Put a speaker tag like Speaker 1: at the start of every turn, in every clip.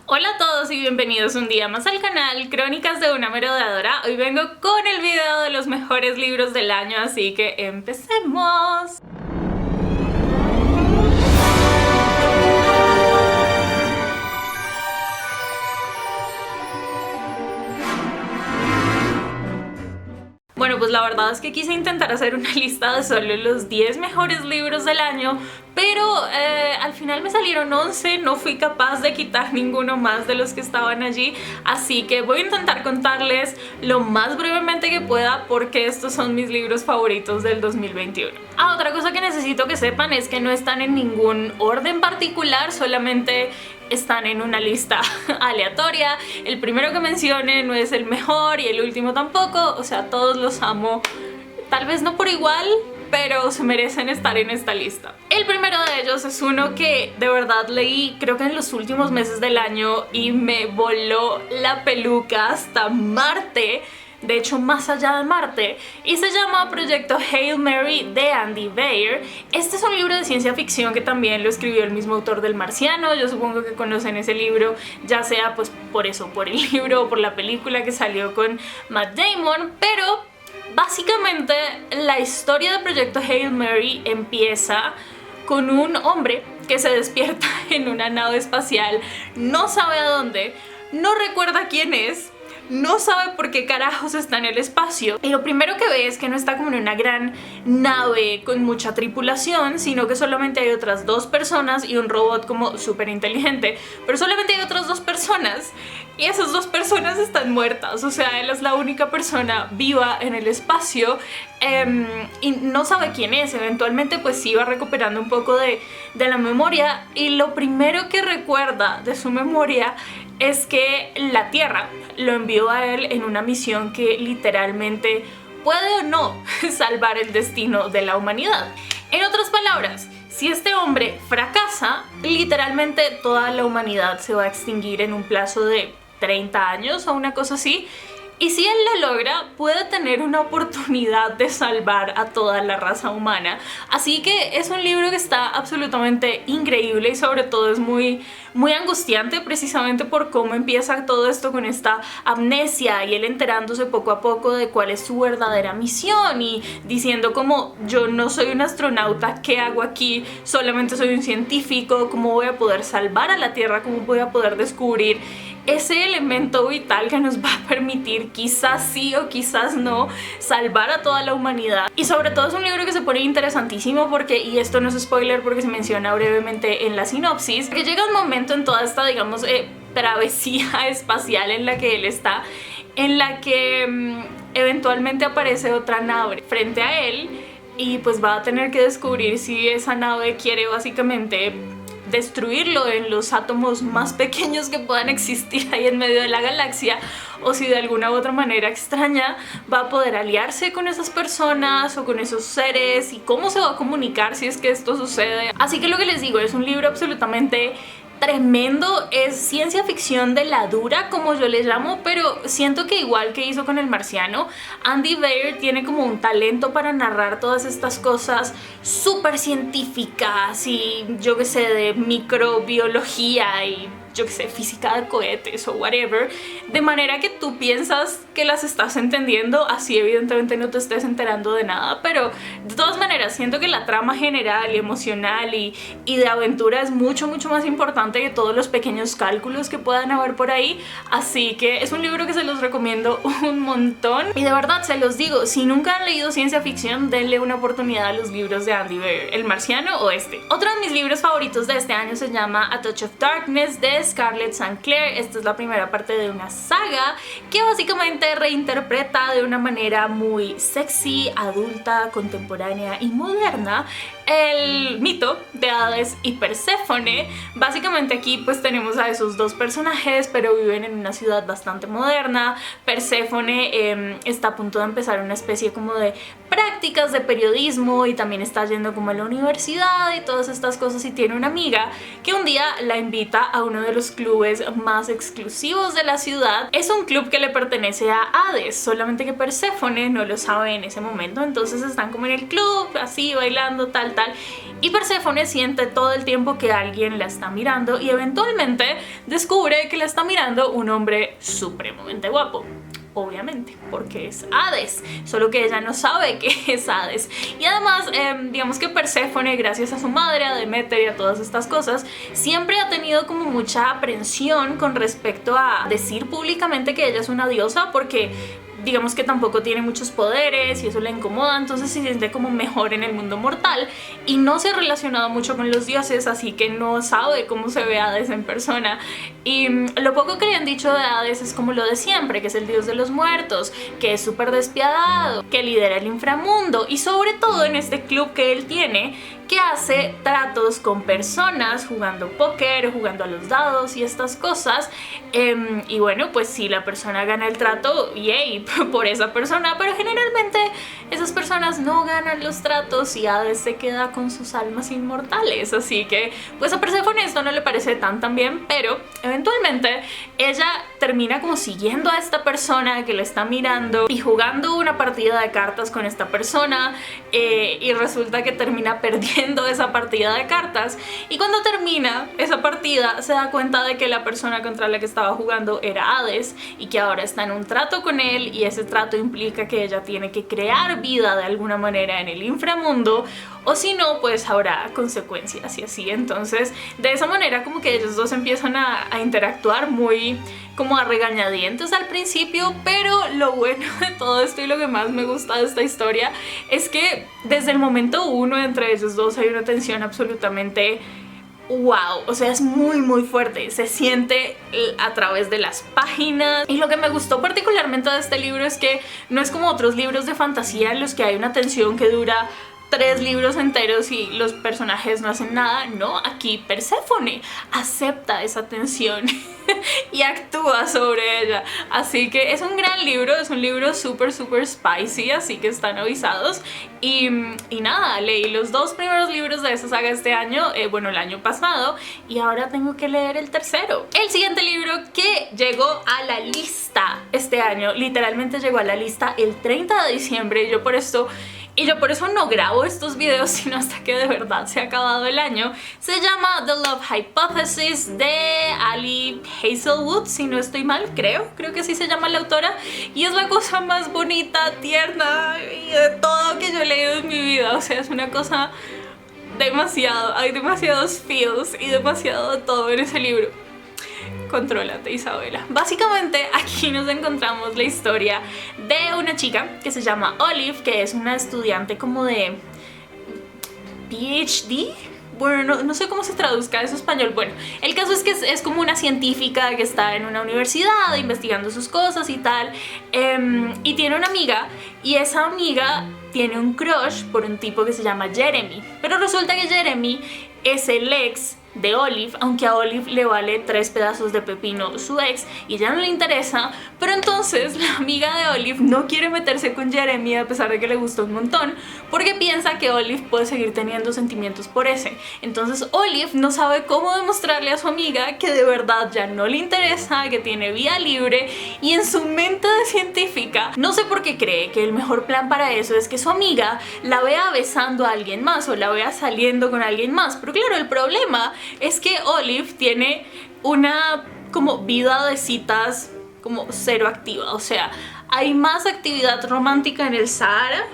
Speaker 1: Hola a todos y bienvenidos un día más al canal Crónicas de una Merodeadora. Hoy vengo con el video de los mejores libros del año, así que empecemos. Bueno, pues la verdad es que quise intentar hacer una lista de solo los 10 mejores libros del año, pero al final me salieron 11, no fui capaz de quitar ninguno más de los que estaban allí, así que voy a intentar contarles lo más brevemente que pueda porque estos son mis libros favoritos del 2021. Otra cosa que necesito que sepan es que no están en ningún orden particular, solamente están en una lista aleatoria. El primero que mencione no es el mejor y el último tampoco, o sea, todos los amo, tal vez no por igual, pero se merecen estar en esta lista. El primero de ellos es uno que de verdad leí creo que en los últimos meses del año y me voló la peluca hasta Marte. De hecho, más allá de Marte, y se llama Proyecto Hail Mary de Andy Weir. Este es un libro de ciencia ficción que también lo escribió el mismo autor del Marciano. Yo supongo que conocen ese libro, ya sea pues por eso, por el libro o por la película que salió con Matt Damon, pero básicamente la historia de Proyecto Hail Mary empieza con un hombre que se despierta en una nave espacial, no sabe a dónde, no recuerda quién es, no sabe por qué carajos está en el espacio, y lo primero que ve es que no está como en una gran nave con mucha tripulación, sino que solamente hay otras dos personas y un robot como súper inteligente, pero solamente hay otras dos personas y esas dos personas están muertas. O sea, él es la única persona viva en el espacio y no sabe quién es. Eventualmente pues sí va recuperando un poco de la memoria, y lo primero que recuerda de su memoria es que la Tierra lo envió a él en una misión que literalmente puede o no salvar el destino de la humanidad. En otras palabras, si este hombre fracasa, literalmente toda la humanidad se va a extinguir en un plazo de 30 años o una cosa así. Y si él lo logra, puede tener una oportunidad de salvar a toda la raza humana. Así que es un libro que está absolutamente increíble y sobre todo es muy angustiante, precisamente por cómo empieza todo esto con esta amnesia y él enterándose poco a poco de cuál es su verdadera misión y diciendo como: yo no soy un astronauta, ¿qué hago aquí? Solamente soy un científico, ¿cómo voy a poder salvar a la Tierra? ¿Cómo voy a poder descubrir ese elemento vital que nos va a permitir, quizás sí o quizás no, salvar a toda la humanidad? Y sobre todo es un libro que se pone interesantísimo porque, y esto no es spoiler porque se menciona brevemente en la sinopsis, que llega un momento en toda esta, digamos, travesía espacial en la que él está, en la que eventualmente aparece otra nave frente a él y pues va a tener que descubrir si esa nave quiere básicamente destruirlo en los átomos más pequeños que puedan existir ahí en medio de la galaxia, o si de alguna u otra manera extraña va a poder aliarse con esas personas o con esos seres, y cómo se va a comunicar si es que esto sucede. Así que lo que les digo, es un libro absolutamente tremendo, es ciencia ficción de la dura, como yo les llamo, pero siento que igual que hizo con el Marciano, Andy Weir tiene como un talento para narrar todas estas cosas súper científicas y yo que sé, de microbiología y yo que sé, física de cohetes o whatever, de manera que tú piensas que las estás entendiendo, así evidentemente no te estés enterando de nada, pero de todas maneras siento que la trama general y emocional y de aventura es mucho más importante que todos los pequeños cálculos que puedan haber por ahí. Así que es un libro que se los recomiendo un montón, y de verdad se los digo, si nunca han leído ciencia ficción, denle una oportunidad a los libros de Andy Weir, El Marciano o este. Otro de mis libros favoritos de este año se llama A Touch of Darkness de Scarlett St. Clair. Esta es la primera parte de una saga que básicamente reinterpreta de una manera muy sexy, adulta, contemporánea y moderna el mito de Hades y Perséfone. Básicamente aquí pues tenemos a esos dos personajes, pero viven en una ciudad bastante moderna. Perséfone está a punto de empezar una especie como de prácticas de periodismo y también está yendo como a la universidad y todas estas cosas, y tiene una amiga que un día la invita a uno de los clubes más exclusivos de la ciudad. Es un club que le pertenece a Hades, solamente que Perséfone no lo sabe en ese momento. Entonces están como en el club, así bailando, tal, tal. Y Perséfone siente todo el tiempo que alguien la está mirando y eventualmente descubre que la está mirando un hombre supremamente guapo. Obviamente, porque es Hades, solo que ella no sabe que es Hades. Y además, digamos que Perséfone, gracias a su madre, a Deméter y a todas estas cosas, siempre ha tenido como mucha aprensión con respecto a decir públicamente que ella es una diosa, porque digamos que tampoco tiene muchos poderes y eso le incomoda, entonces se siente como mejor en el mundo mortal y no se ha relacionado mucho con los dioses, así que no sabe cómo se ve Hades en persona. Y lo poco que le han dicho de Hades es como lo de siempre, que es el dios de los muertos, que es súper despiadado, que lidera el inframundo y sobre todo en este club que él tiene, que hace tratos con personas jugando póker, jugando a los dados y estas cosas. Y bueno, pues si la persona gana el trato, yay, por esa persona, pero generalmente esas personas no ganan los tratos y Hades se queda con sus almas inmortales, así que pues a Perséfone esto no le parece tan bien, pero eventualmente ella termina como siguiendo a esta persona que lo está mirando y jugando una partida de cartas con esta persona, y resulta que termina perdiendo esa partida de cartas, y cuando termina esa partida se da cuenta de que la persona contra la que estaba jugando era Hades y que ahora está en un trato con él, y ese trato implica que ella tiene que crear vida de alguna manera en el inframundo, o si no pues habrá consecuencias y así. Entonces de esa manera como que ellos dos empiezan a interactuar muy como a regañadientes al principio, pero lo bueno de todo esto y lo que más me gusta de esta historia es que desde el momento uno entre ellos dos hay una tensión absolutamente wow, o sea, es muy fuerte, se siente a través de las páginas. Y lo que me gustó particularmente de este libro es que no es como otros libros de fantasía en los que hay una tensión que dura 3 libros enteros y los personajes no hacen nada. No, aquí Perséfone acepta esa tensión y actúa sobre ella, así que es un gran libro, es un libro súper spicy, así que están avisados. Y nada, leí los 2 primeros libros de esa saga este año, bueno, el año pasado, y ahora tengo que leer el tercero. El siguiente libro que llegó a la lista este año, literalmente llegó a la lista el 30 de diciembre, y yo por eso no grabo estos videos sino hasta que de verdad se ha acabado el año. Se llama The Love Hypothesis de Ali Hazelwood, si no estoy mal, creo que así se llama la autora, y es la cosa más bonita, tierna y de todo que yo he leído en mi vida. O sea, es una cosa demasiado, hay demasiados feels y demasiado de todo en ese libro. Contrólate, Isabela. Básicamente aquí nos encontramos la historia de una chica que se llama Olive, que es una estudiante como de PhD. Bueno, no sé cómo se traduzca eso en español. Bueno, el caso es que es como una científica que está en una universidad investigando sus cosas y tal, y tiene una amiga, y esa amiga tiene un crush por un tipo que se llama Jeremy, pero resulta que Jeremy es el ex de Olive, aunque a Olive le vale 3 pedazos de pepino su ex y ya no le interesa. Pero entonces la amiga de Olive no quiere meterse con Jeremy a pesar de que le gustó un montón, porque piensa que Olive puede seguir teniendo sentimientos por ese. Entonces Olive no sabe cómo demostrarle a su amiga que de verdad ya no le interesa, que tiene vía libre, y en su mente de científica no sé por qué cree que el mejor plan para eso es que su amiga la vea besando a alguien más o la vea saliendo con alguien más. Pero claro, el problema es que Olive tiene una como vida de citas como cero activa, o sea, hay más actividad romántica en el Sahara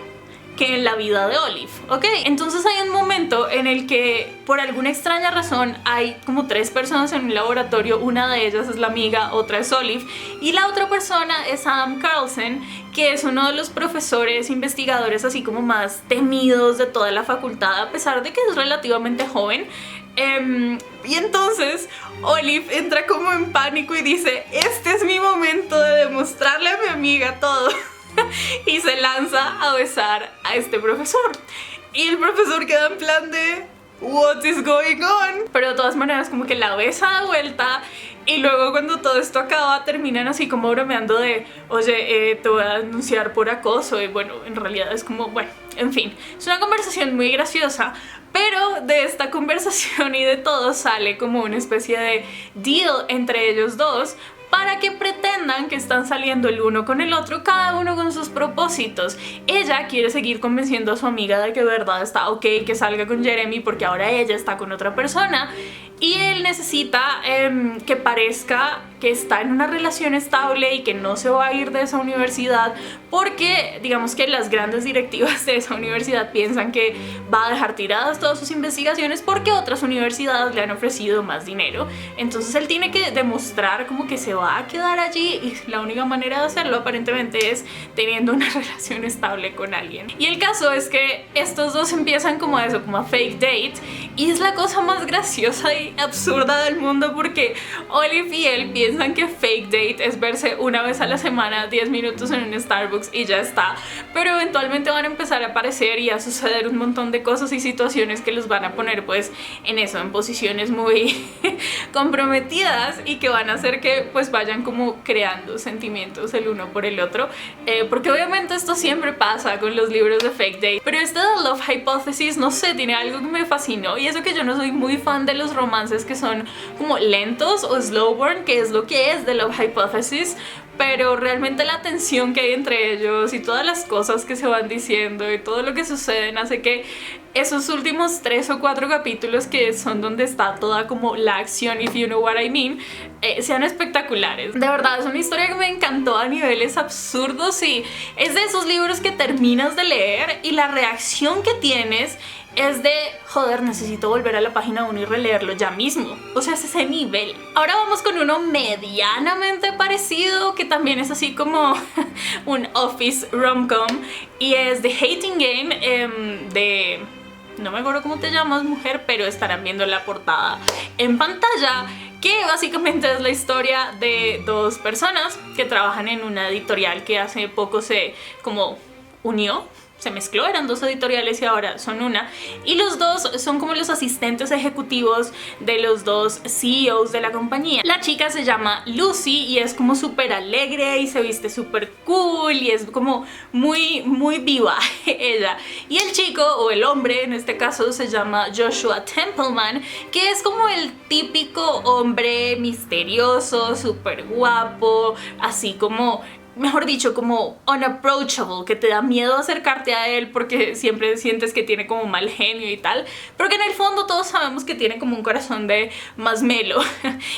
Speaker 1: que en la vida de Olive, ¿ok? Entonces hay un momento en el que por alguna extraña razón hay como 3 personas en un laboratorio, una de ellas es la amiga, otra es Olive y la otra persona es Adam Carlsen, que es uno de los profesores investigadores así como más temidos de toda la facultad, a pesar de que es relativamente joven. Y entonces Olive entra como en pánico y dice: este es mi momento de demostrarle a mi amiga todo. Y se lanza a besar a este profesor. Y el profesor queda en plan de what is going on, pero de todas maneras como que la besa de vuelta. Y luego cuando todo esto acaba terminan así como bromeando de oye, te voy a denunciar por acoso. Y bueno, en realidad es como, bueno, en fin, es una conversación muy graciosa. Pero de esta conversación y de todo sale como una especie de deal entre ellos dos, para que pretendan que están saliendo el uno con el otro, cada uno con sus propósitos. Ella quiere seguir convenciendo a su amiga de que de verdad está ok que salga con Jeremy porque ahora ella está con otra persona, y él necesita que parezca que está en una relación estable y que no se va a ir de esa universidad porque digamos que las grandes directivas de esa universidad piensan que va a dejar tiradas todas sus investigaciones porque otras universidades le han ofrecido más dinero. Entonces él tiene que demostrar como que se va a quedar allí, y la única manera de hacerlo aparentemente es teniendo una relación estable con alguien. Y el caso es que estos dos empiezan como a eso, como a fake date, y es la cosa más graciosa y absurda del mundo porque Olive y él piensan que fake date es verse una vez a la semana 10 minutos en un Starbucks y ya está, pero eventualmente van a empezar a aparecer y a suceder un montón de cosas y situaciones que los van a poner pues en eso, en posiciones muy comprometidas, y que van a hacer que pues vayan como creando sentimientos el uno por el otro, porque obviamente esto siempre pasa con los libros de fake date, pero este de Love Hypothesis, no sé, tiene algo que me fascinó, y eso que yo no soy muy fan de los romances que son como lentos o slow burn, que es lo que es de Love Hypothesis, pero realmente la tensión que hay entre ellos y todas las cosas que se van diciendo y todo lo que suceden hace que esos últimos 3 o 4 capítulos, que son donde está toda como la acción, if you know what I mean, sean espectaculares. De verdad es una historia que me encantó a niveles absurdos, y es de esos libros que terminas de leer y la reacción que tienes es de, joder, necesito volver a la página 1 y releerlo ya mismo. O sea, es ese nivel. Ahora vamos con uno medianamente parecido, que también es así como un office rom-com, y es The Hating Game, de... no me acuerdo cómo te llamas, mujer, pero estarán viendo la portada en pantalla, que básicamente es la historia de dos personas que trabajan en una editorial que hace poco se como unió, se mezcló, eran dos editoriales y ahora son una, y los dos son como los asistentes ejecutivos de los dos CEOs de la compañía. La chica se llama Lucy y es como súper alegre y se viste súper cool y es como muy viva ella, y el chico, o el hombre en este caso, se llama Joshua Templeman, que es como el típico hombre misterioso, súper guapo, así como, mejor dicho, como unapproachable, que te da miedo acercarte a él porque siempre sientes que tiene como mal genio y tal, pero que en el fondo todos sabemos que tiene como un corazón de marshmallow.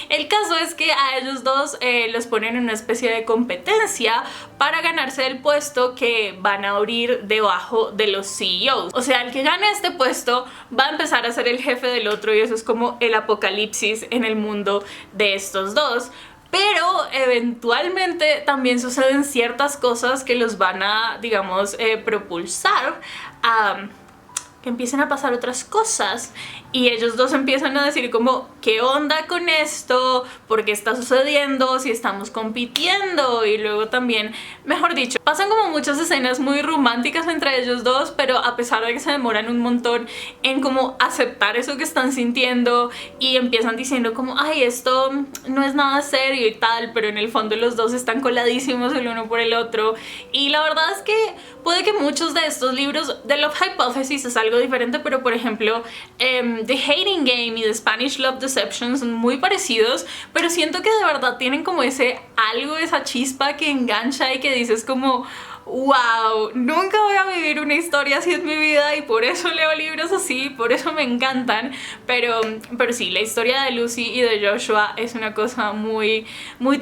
Speaker 1: El caso es que a ellos dos los ponen en una especie de competencia para ganarse el puesto que van a abrir debajo de los CEOs. O sea, el que gane este puesto va a empezar a ser el jefe del otro, y eso es como el apocalipsis en el mundo de estos dos. Pero eventualmente también suceden ciertas cosas que los van a, digamos, propulsar a que empiecen a pasar otras cosas, y ellos dos empiezan a decir como, ¿qué onda con esto? ¿Por qué está sucediendo? Si estamos compitiendo. Y luego también, mejor dicho, pasan como muchas escenas muy románticas entre ellos dos, pero a pesar de que se demoran un montón en como aceptar eso que están sintiendo, y empiezan diciendo como, ay, esto no es nada serio y tal, pero en el fondo los dos están coladísimos el uno por el otro. Y la verdad es que puede que muchos de estos libros de Love Hypothesis es algo diferente, pero por ejemplo The Hating Game y The Spanish Love Deception son muy parecidos, pero siento que de verdad tienen como ese algo, esa chispa que engancha y que dices como, wow, nunca voy a vivir una historia así en mi vida, y por eso leo libros así, por eso me encantan. Pero sí, la historia de Lucy y de Joshua es una cosa muy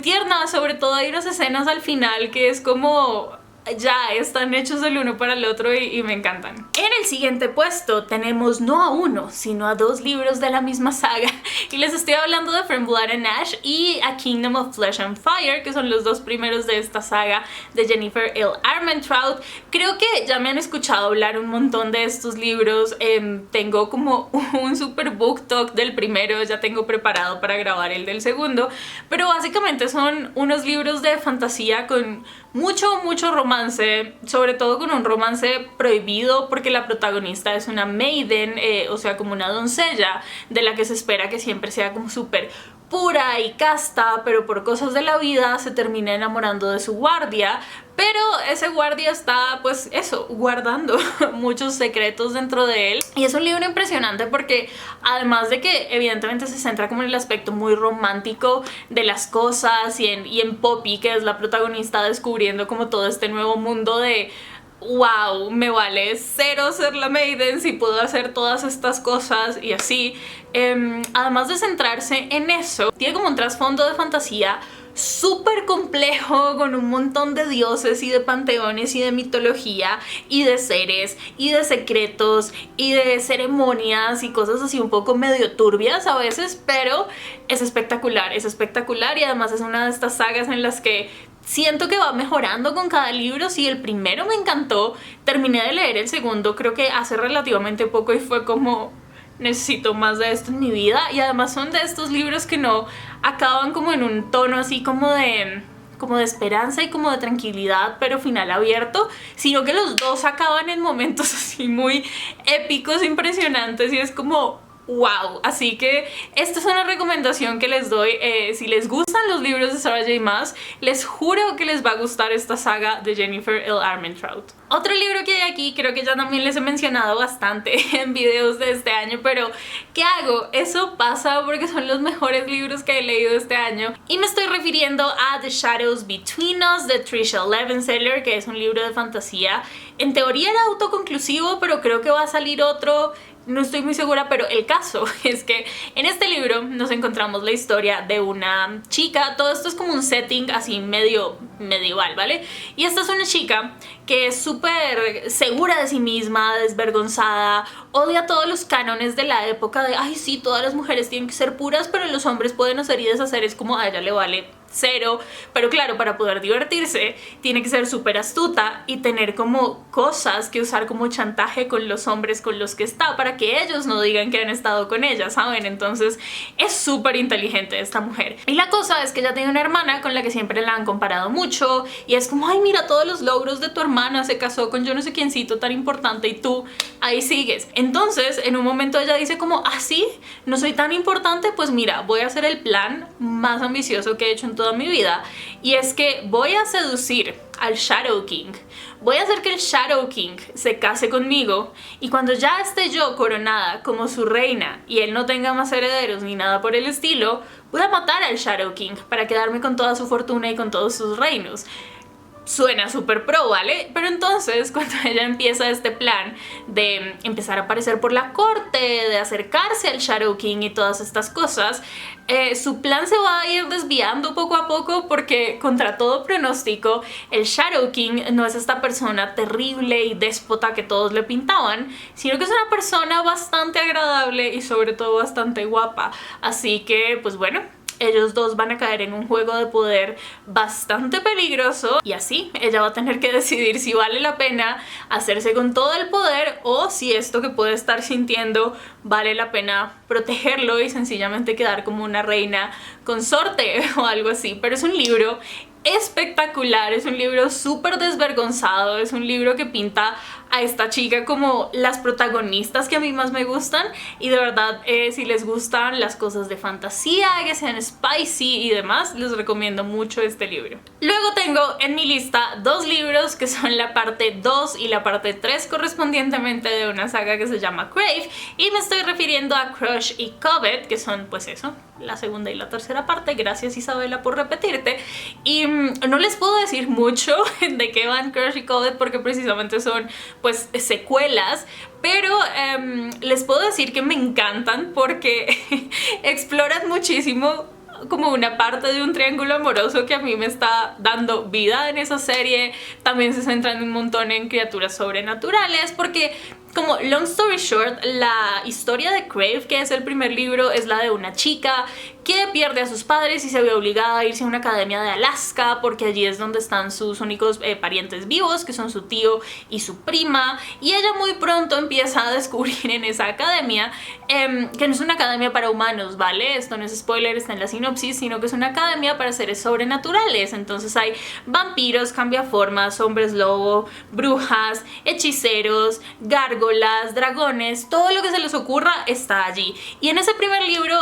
Speaker 1: tierna. Sobre todo hay unas escenas al final que es como, ya están hechos del uno para el otro, y me encantan. En el siguiente puesto tenemos no a uno, sino a dos libros de la misma saga, y les estoy hablando de From Blood and Ash y A Kingdom of Flesh and Fire, que son los dos primeros de esta saga de Jennifer L. Armentrout. Creo que ya me han escuchado hablar un montón de estos libros. Tengo como un super book talk del primero, ya tengo preparado para grabar el del segundo, pero básicamente son unos libros de fantasía con mucho romance, sobre todo con un romance prohibido, porque la protagonista es una maiden, o sea, como una doncella de la que se espera que siempre sea como súper pura y casta, pero por cosas de la vida se termina enamorando de su guardia, pero ese guardia está, pues eso, guardando muchos secretos dentro de él. Y es un libro impresionante porque además de que evidentemente se centra como en el aspecto muy romántico de las cosas y en Poppy, que es la protagonista, descubriendo como todo este nuevo mundo de wow, me vale cero ser la Maiden si puedo hacer todas estas cosas y así. Además de centrarse en eso, tiene como un trasfondo de fantasía súper complejo, con un montón de dioses y de panteones y de mitología y de seres y de secretos y de ceremonias y cosas así un poco medio turbias a veces, pero es espectacular y además es una de estas sagas en las que siento que va mejorando con cada libro. Sí, el primero me encantó, terminé de leer el segundo creo que hace relativamente poco y fue como necesito más de esto en mi vida, y además son de estos libros que no acaban como en un tono así como de esperanza y como de tranquilidad pero final abierto, sino que los dos acaban en momentos así muy épicos, impresionantes, y es como wow. Así que esta es una recomendación que les doy. Si les gustan los libros de Sarah J. Maas, les juro que les va a gustar esta saga de Jennifer L. Armentrout. Otro libro que hay aquí, creo que ya también les he mencionado bastante en videos de este año, pero ¿qué hago? Eso pasa porque son los mejores libros que he leído este año, y me estoy refiriendo a The Shadows Between Us de Tricia Levenseller, que es un libro de fantasía. En teoría era autoconclusivo, pero creo que va a salir otro. No estoy muy segura, pero el caso es que en este libro nos encontramos la historia de una chica. Todo esto es como un setting así medio medieval, ¿vale? Y esta es una chica que es súper segura de sí misma, desvergonzada, odia todos los cánones de la época de ay sí, todas las mujeres tienen que ser puras, pero los hombres pueden hacer y deshacer. Es como a ella le vale cero, pero claro, para poder divertirse tiene que ser súper astuta y tener como cosas que usar como chantaje con los hombres con los que está, para que ellos no digan que han estado con ella, ¿saben? Entonces es súper inteligente esta mujer. Y la cosa es que ella tiene una hermana con la que siempre la han comparado mucho, y es como ay mira todos los logros de tu hermana, se casó con yo no sé quiéncito tan importante y tú ahí sigues. Entonces en un momento ella dice como ah sí, no soy tan importante, pues mira, voy a hacer el plan más ambicioso que he hecho en toda mi vida, y es que voy a seducir al Shadow King. Voy a hacer que el Shadow King se case conmigo, y cuando ya esté yo coronada como su reina y él no tenga más herederos ni nada por el estilo, voy a matar al Shadow King para quedarme con toda su fortuna y con todos sus reinos. Suena súper pro, ¿vale? Pero entonces cuando ella empieza este plan de empezar a aparecer por la corte, de acercarse al Shadow King y todas estas cosas, su plan se va a ir desviando poco a poco, porque contra todo pronóstico el Shadow King no es esta persona terrible y déspota que todos le pintaban, sino que es una persona bastante agradable y sobre todo bastante guapa. Así que pues bueno, ellos dos van a caer en un juego de poder bastante peligroso, y así ella va a tener que decidir si vale la pena hacerse con todo el poder o si esto que puede estar sintiendo vale la pena protegerlo y sencillamente quedar como una reina consorte o algo así. Pero es un libro espectacular, es un libro súper desvergonzado, es un libro que pinta a esta chica como las protagonistas que a mí más me gustan, y de verdad si les gustan las cosas de fantasía, que sean spicy y demás, les recomiendo mucho este libro. Luego tengo en mi lista dos libros que son la parte 2 y la parte 3 correspondientemente de una saga que se llama Crave, y me estoy refiriendo a Crush y Covet, que son pues eso, la segunda y la tercera parte. Gracias Isabela por repetirte. Y no les puedo decir mucho de qué van Crush y Covet porque precisamente son pues secuelas, pero les puedo decir que me encantan porque exploran muchísimo como una parte de un triángulo amoroso que a mí me está dando vida en esa serie. También se centran un montón en criaturas sobrenaturales, porque como long story short, la historia de Crave, que es el primer libro, es la de una chica que pierde a sus padres y se ve obligada a irse a una academia de Alaska porque allí es donde están sus únicos parientes vivos, que son su tío y su prima, y ella muy pronto empieza a descubrir en esa academia que no es una academia para humanos, ¿vale? Esto no es spoiler, está en la sinopsis, sino que es una academia para seres sobrenaturales. Entonces hay vampiros, cambiaformas, hombres lobo, brujas, hechiceros, gárgolas, gárgolas, dragones, todo lo que se les ocurra está allí. Y en ese primer libro,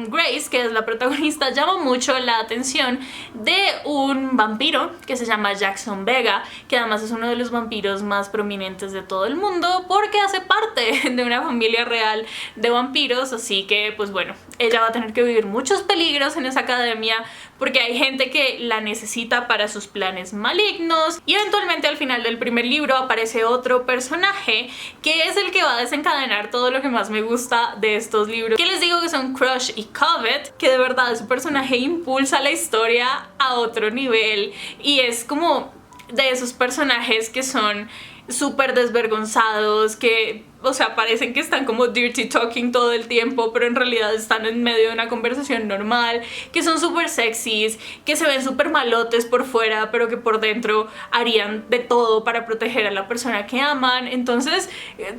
Speaker 1: Grace, que es la protagonista, llama mucho la atención de un vampiro que se llama Jackson Vega, que además es uno de los vampiros más prominentes de todo el mundo porque hace parte de una familia real de vampiros, así que pues bueno, ella va a tener que vivir muchos peligros en esa academia porque hay gente que la necesita para sus planes malignos. Y eventualmente al final del primer libro aparece otro personaje que es el que va a desencadenar todo lo que más me gusta de estos libros, que les digo que son Crush y Covet, que de verdad su personaje impulsa la historia a otro nivel y es como de esos personajes que son súper desvergonzados, que, o sea, parecen que están como dirty talking todo el tiempo, pero en realidad están en medio de una conversación normal, que son súper sexys, que se ven súper malotes por fuera, pero que por dentro harían de todo para proteger a la persona que aman. Entonces,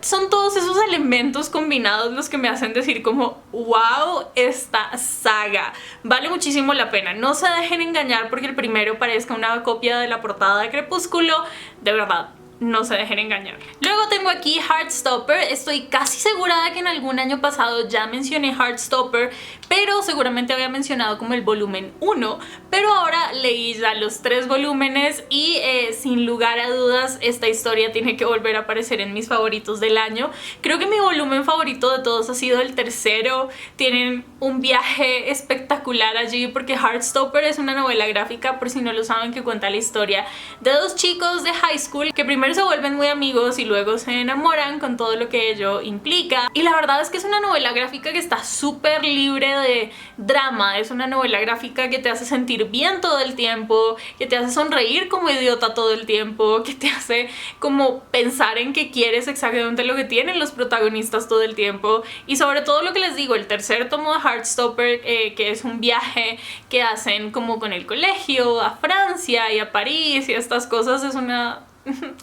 Speaker 1: son todos esos elementos combinados los que me hacen decir como, wow, esta saga vale muchísimo la pena. No se dejen engañar porque el primero parezca una copia de la portada de Crepúsculo, de verdad. No se dejen engañar. Luego tengo aquí Heartstopper. Estoy casi segura de que en algún año pasado ya mencioné Heartstopper, pero seguramente había mencionado como el volumen 1, pero ahora leí ya los 3 volúmenes y sin lugar a dudas esta historia tiene que volver a aparecer en mis favoritos del año. Creo que mi volumen favorito de todos ha sido el tercero. Tienen un viaje espectacular allí porque Heartstopper es una novela gráfica, por si no lo saben, que cuenta la historia de 2 chicos de high school que primero se vuelven muy amigos y luego se enamoran con todo lo que ello implica. Y la verdad es que es una novela gráfica que está súper libre de drama. Es una novela gráfica que te hace sentir bien todo el tiempo, que te hace sonreír como idiota todo el tiempo, que te hace como pensar en que quieres exactamente lo que tienen los protagonistas todo el tiempo. Y sobre todo lo que les digo, el tercer tomo de Heartstopper, que es un viaje que hacen como con el colegio a Francia y a París y estas cosas, es una...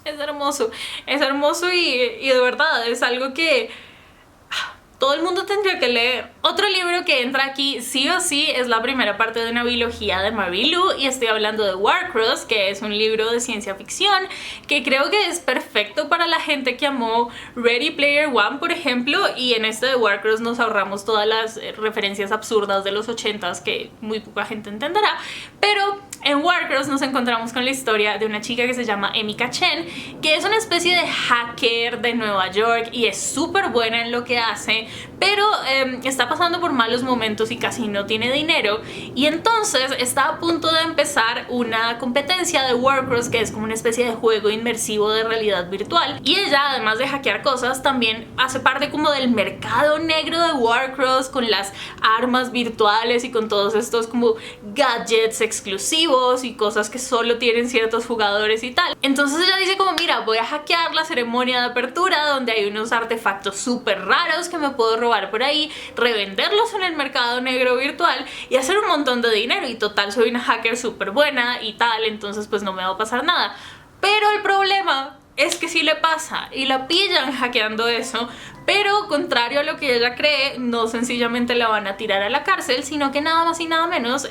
Speaker 1: es hermoso y de verdad es algo que todo el mundo tendría que leer. Otro libro que entra aquí sí o sí es la primera parte de una biología de Marie Lu, y estoy hablando de Warcross, que es un libro de ciencia ficción que creo que es perfecto para la gente que amó Ready Player One, por ejemplo, y en este de Warcross nos ahorramos todas las referencias absurdas de los 80s que muy poca gente entenderá, pero en Warcross nos encontramos con la historia de una chica que se llama Emika Chen, que es una especie de hacker de Nueva York y es súper buena en lo que hace, pero está pasando por malos momentos y casi no tiene dinero, y entonces está a punto de empezar una competencia de Warcross, que es como una especie de juego inmersivo de realidad virtual, y ella, además de hackear cosas, también hace parte como del mercado negro de Warcross, con las armas virtuales y con todos estos como gadgets exclusivos y cosas que solo tienen ciertos jugadores y tal. Entonces ella dice como, mira, voy a hackear la ceremonia de apertura donde hay unos artefactos súper raros que me puedo robar por ahí, revenderlos en el mercado negro virtual y hacer un montón de dinero, y total soy una hacker súper buena y tal, entonces pues no me va a pasar nada. Pero el problema es que sí le pasa y la pillan hackeando eso, pero contrario a lo que ella cree, no sencillamente la van a tirar a la cárcel, sino que nada más y nada menos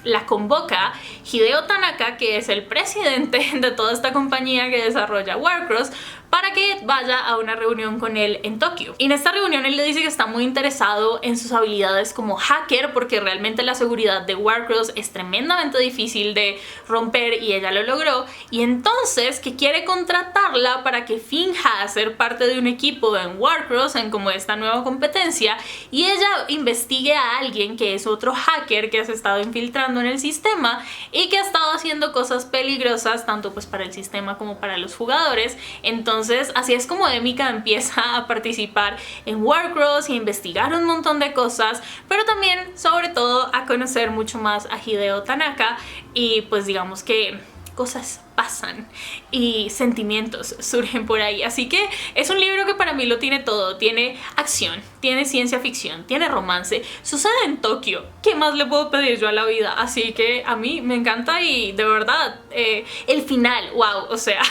Speaker 1: la convoca Hideo Tanaka, que es el presidente de toda esta compañía que desarrolla Warcross, para que vaya a una reunión con él en Tokio. Y en esta reunión él le dice que está muy interesado en sus habilidades como hacker, porque realmente la seguridad de Warcross es tremendamente difícil de romper y ella lo logró, y entonces que quiere contratarla para que finja ser parte de un equipo en Warcross, en como esta nueva competencia, y ella investigue a alguien que es otro hacker que se ha estado infiltrando en el sistema y que ha estado haciendo cosas peligrosas tanto pues para el sistema como para los jugadores. Entonces así es como Emika empieza a participar en Warcross y a investigar un montón de cosas, pero también sobre todo a conocer mucho más a Hideo Tanaka, y pues digamos que cosas pasan y sentimientos surgen por ahí. Así que es un libro que para mí lo tiene todo. Tiene acción, tiene ciencia ficción, tiene romance, sucede en Tokio. ¿Qué más le puedo pedir yo a la vida? Así que a mí me encanta, y de verdad el final, wow, o sea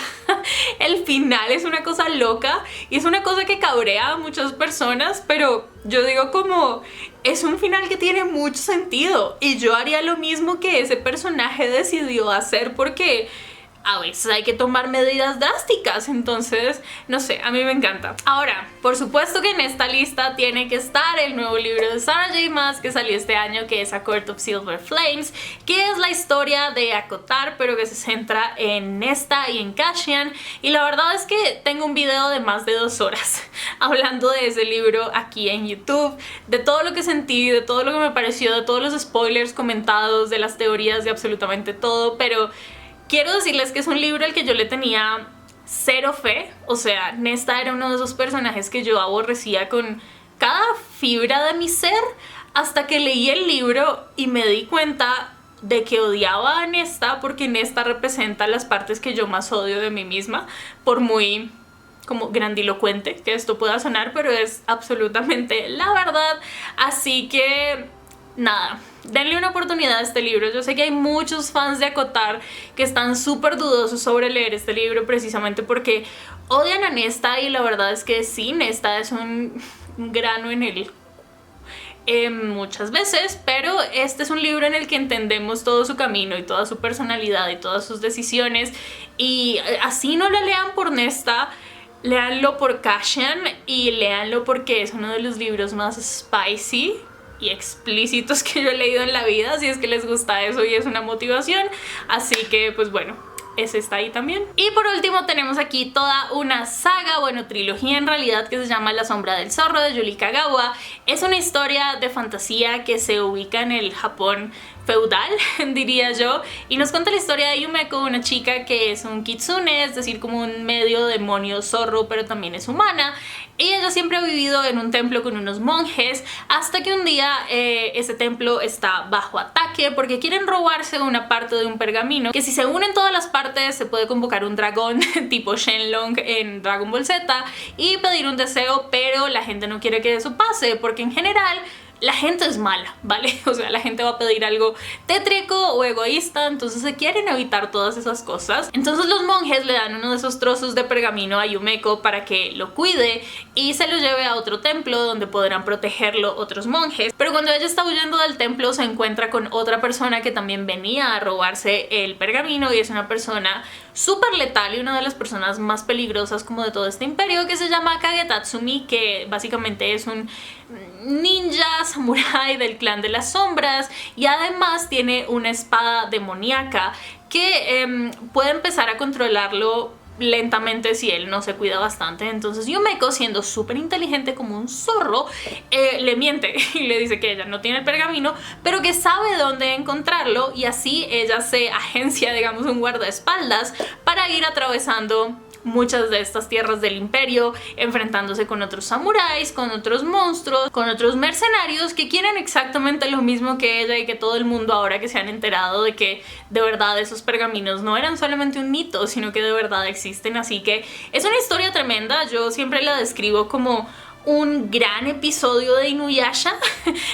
Speaker 1: el final es una cosa loca y es una cosa que cabrea a muchas personas, pero yo digo como es un final que tiene mucho sentido y yo haría lo mismo que ese personaje decidió hacer, porque a veces hay que tomar medidas drásticas. Entonces, no sé, a mí me encanta. Ahora, por supuesto que en esta lista tiene que estar el nuevo libro de Sarah J. Maas que salió este año, que es A Court of Silver Flames, que es la historia de ACOTAR, pero que se centra en Nesta y en Cassian. Y la verdad es que tengo un video de más de 2 horas hablando de ese libro aquí en YouTube, de todo lo que sentí, de todo lo que me pareció, de todos los spoilers comentados, de las teorías, de absolutamente todo. Pero quiero decirles que es un libro al que yo le tenía cero fe. O sea, Nesta era uno de esos personajes que yo aborrecía con cada fibra de mi ser, hasta que leí el libro y me di cuenta de que odiaba a Nesta, porque Nesta representa las partes que yo más odio de mí misma, por muy como grandilocuente que esto pueda sonar, pero es absolutamente la verdad. Así que nada, denle una oportunidad a este libro. Yo sé que hay muchos fans de ACOTAR que están súper dudosos sobre leer este libro precisamente porque odian a Nesta, y la verdad es que sí, Nesta es un grano en el muchas veces, pero este es un libro en el que entendemos todo su camino y toda su personalidad y todas sus decisiones, y así no la lean por Nesta, léanlo por Cassian y léanlo porque es uno de los libros más spicy y explícitos que yo he leído en la vida, si es que les gusta eso y es una motivación. Así que pues bueno, ese está ahí también. Y por último tenemos aquí toda una saga, bueno, trilogía en realidad, que se llama La sombra del zorro de Yuri Kagawa. Es una historia de fantasía que se ubica en el Japón feudal, diría yo, y nos cuenta la historia de Yumeko, una chica que es un kitsune, es decir, como un medio demonio zorro, pero también es humana. Y ella siempre ha vivido en un templo con unos monjes, hasta que un día ese templo está bajo ataque porque quieren robarse una parte de un pergamino, que si se unen todas las partes se puede convocar un dragón tipo Shenlong en Dragon Ball Z y pedir un deseo, pero la gente no quiere que eso pase porque en general la gente es mala, ¿vale? O sea, la gente va a pedir algo tétrico o egoísta, entonces se quieren evitar todas esas cosas. Entonces los monjes le dan uno de esos trozos de pergamino a Yumeko para que lo cuide y se lo lleve a otro templo donde podrán protegerlo otros monjes. Pero cuando ella está huyendo del templo se encuentra con otra persona que también venía a robarse el pergamino, y es una persona súper letal y una de las personas más peligrosas como de todo este imperio, que se llama Kagetatsumi, que básicamente es un ninja samurái del clan de las sombras, y además tiene una espada demoníaca que puede empezar a controlarlo lentamente si él no se cuida bastante. Entonces Yumeko, siendo súper inteligente como un zorro, le miente y le dice que ella no tiene el pergamino, pero que sabe dónde encontrarlo, y así ella se agencia, digamos, un guardaespaldas para ir atravesando muchas de estas tierras del imperio, enfrentándose con otros samuráis, con otros monstruos, con otros mercenarios que quieren exactamente lo mismo que ella y que todo el mundo, ahora que se han enterado de que de verdad esos pergaminos no eran solamente un mito, sino que de verdad existen. Así que es una historia tremenda. Yo siempre la describo como un gran episodio de Inuyasha.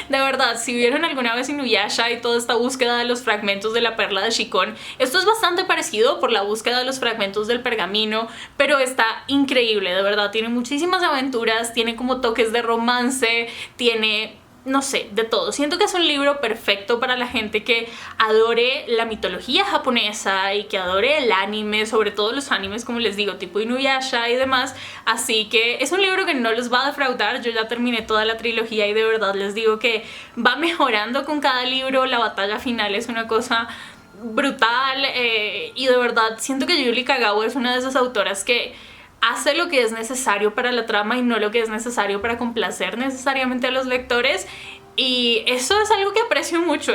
Speaker 1: De verdad, si vieron alguna vez Inuyasha y toda esta búsqueda de los fragmentos de la perla de Shikon, esto es bastante parecido por la búsqueda de los fragmentos del pergamino, pero está increíble, de verdad. Tiene muchísimas aventuras, tiene como toques de romance, tiene, no sé, de todo. Siento que es un libro perfecto para la gente que adore la mitología japonesa y que adore el anime, sobre todo los animes, como les digo, tipo Inuyasha y demás. Así que es un libro que no les va a defraudar. Yo ya terminé toda la trilogía y de verdad les digo que va mejorando con cada libro. La batalla final es una cosa brutal, y de verdad siento que Yuri Kagawa es una de esas autoras que hace lo que es necesario para la trama y no lo que es necesario para complacer necesariamente a los lectores. Y eso es algo que aprecio mucho,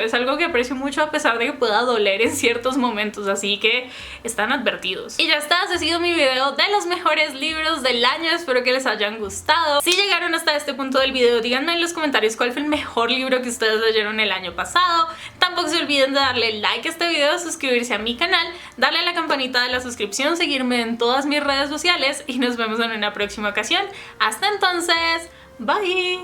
Speaker 1: a pesar de que pueda doler en ciertos momentos, así que están advertidos. Y ya está, ese ha sido mi video de los mejores libros del año, espero que les hayan gustado. Si llegaron hasta este punto del video, díganme en los comentarios cuál fue el mejor libro que ustedes leyeron el año pasado. Tampoco se olviden de darle like a este video, suscribirse a mi canal, darle a la campanita de la suscripción, seguirme en todas mis redes sociales y nos vemos en una próxima ocasión. Hasta entonces, bye.